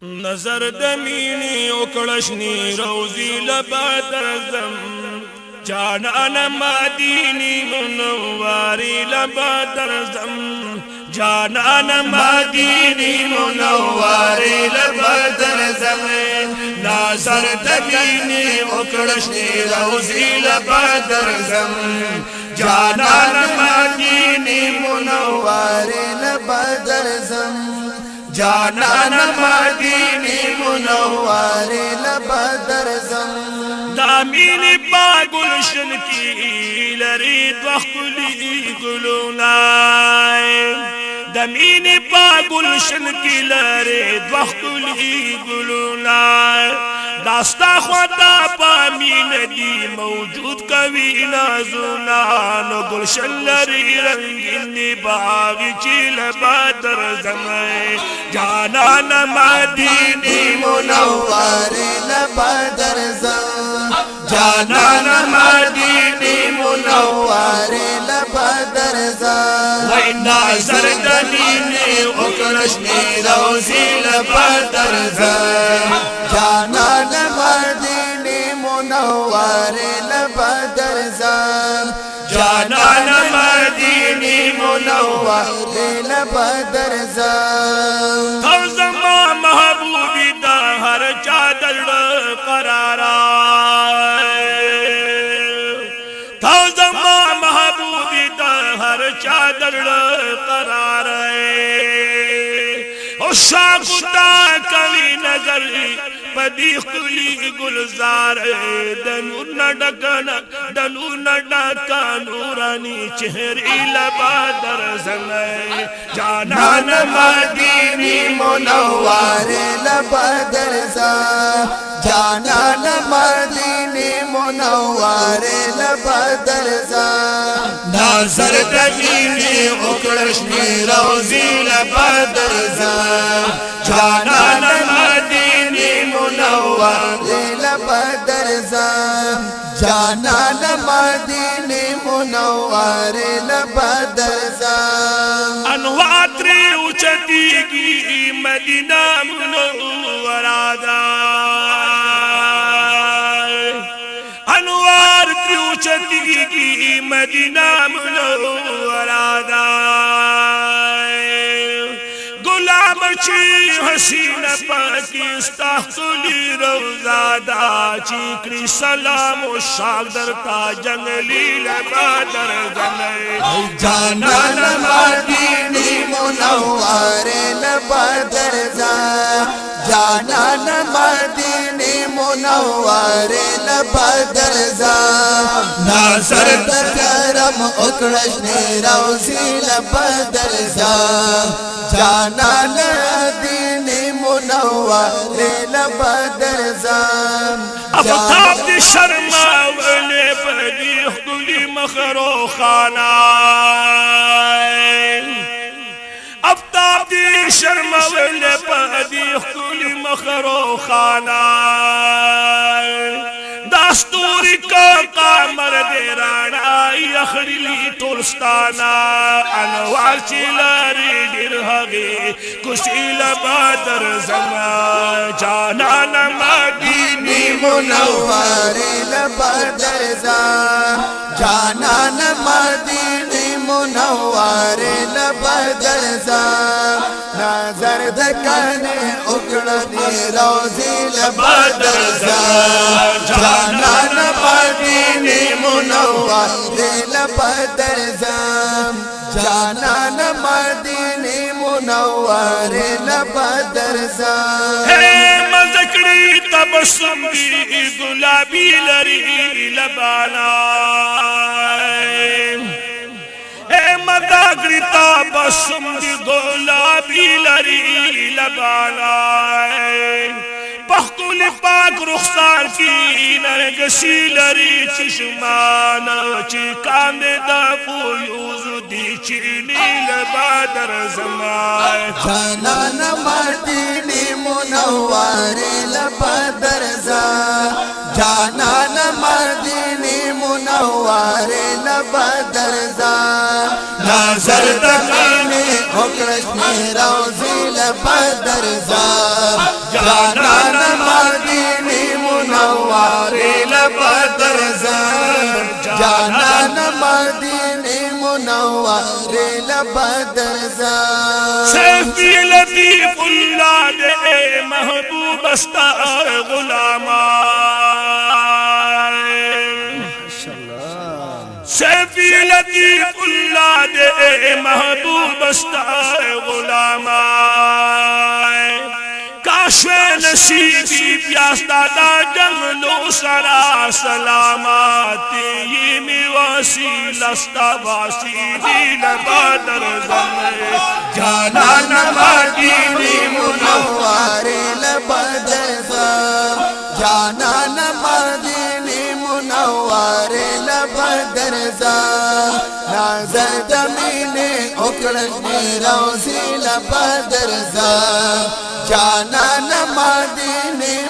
نظر دمینی اکڑشنی روزی لبا درزم جانان مدینی منواری لبا درزم جانان مدینی منواری لبا درزم نظر دمینی اکڑشنی روزی لبا درزم جانان مدینی منواری لبا درزم جانان مدینی منواری لبا درزم دامین پا گلشن کی لرید وخلی گلونای دامین پا گلشن کی لرید وخلی گلونای داستا خدا پامین دی موجود کوي نازونا نو گلشن لري رنگین باغی چیل بدر زمای جانان مدینی منواری لبدر زم جانان مدینی منواری لبدر زم وای نظر دلینی اکرشنی روزی لبدر زم جانان مدینی منواری لبدر زم جانان مدینی منواری لبدر زم تو زما محبوبی دا ہر چادر قرارا تو زما محبوبی دا ہر چادر قرارا شاکتا کوي نظر پدی خلی گلزار دنور نڈکنا دنور نڈکا نورانی چہری لبا درزم جانان مدینی منوار لبا درزم جانان مدینی منوار لبا درزم نظر دمینی اکڑشنی روزی لبا درزم جانان مدینی منوار لبا درزم جانان مدینی منوار لبا درزم انوار تری اوچتیگی مدینہ منورا دا انوار تری اوچتیگی مدینہ منورا دا چی حسین پاکستانی روزہ دا چیکری سلام و شاگدر تا جنگلی لبا درزم جانان مدینی منوار لبا درزم جانان مدینی منوار لبا درزم ناصر کرم اکڑشنی روزی لبا درزم جانان مدینی منوار لبا درزم افتاب دی شرما ولی بدی خلی مخرو خانا افتاب دی شرما ولی بدی خلی مخرو خانا دستوری کا قامر دیرانا یخریلی تولستانا انوار چیلاری دیر حقی کسی لبا درزم جانان مدینی منواری لبا درزم جانان مدینی منواری لبا درزم نظر دکانی اکڑنی روزی لبا درزم جانان مدینی منواری لبا درزم جانان مدینی منواری لبا درزم مذکری تبسم دی گلابی لری لبانا مذکری تبسم دی گلابی لری لبانا پخکل پاک رخسار کی نرگسی لری چشمانا چی کام دا فیوز دی چینی لبا درزم جانان مدینی منوار لبا درزم جانان مدینی منوار لبا درزم نظر دکانی اکڑشنی روزی لبا درزم جانان مدینه منوره لبدر زان جانان مدینه منوره لبدر زان سیفی لطیف اللہ دے محبوب استا غلامان سیفی لطیف اللہ دے محبوب استا غلامان کاشوے نصیبی پیاستا دا جنگلو سرا سلاماتی یہ می وسیلہ استا واسیلی لبادر زمے جانان مدینه منوره لبدر زان جانان مدینه منوره لبدر زان نظر دمینه اکڑنی روزی لبدر زان جانان مدینه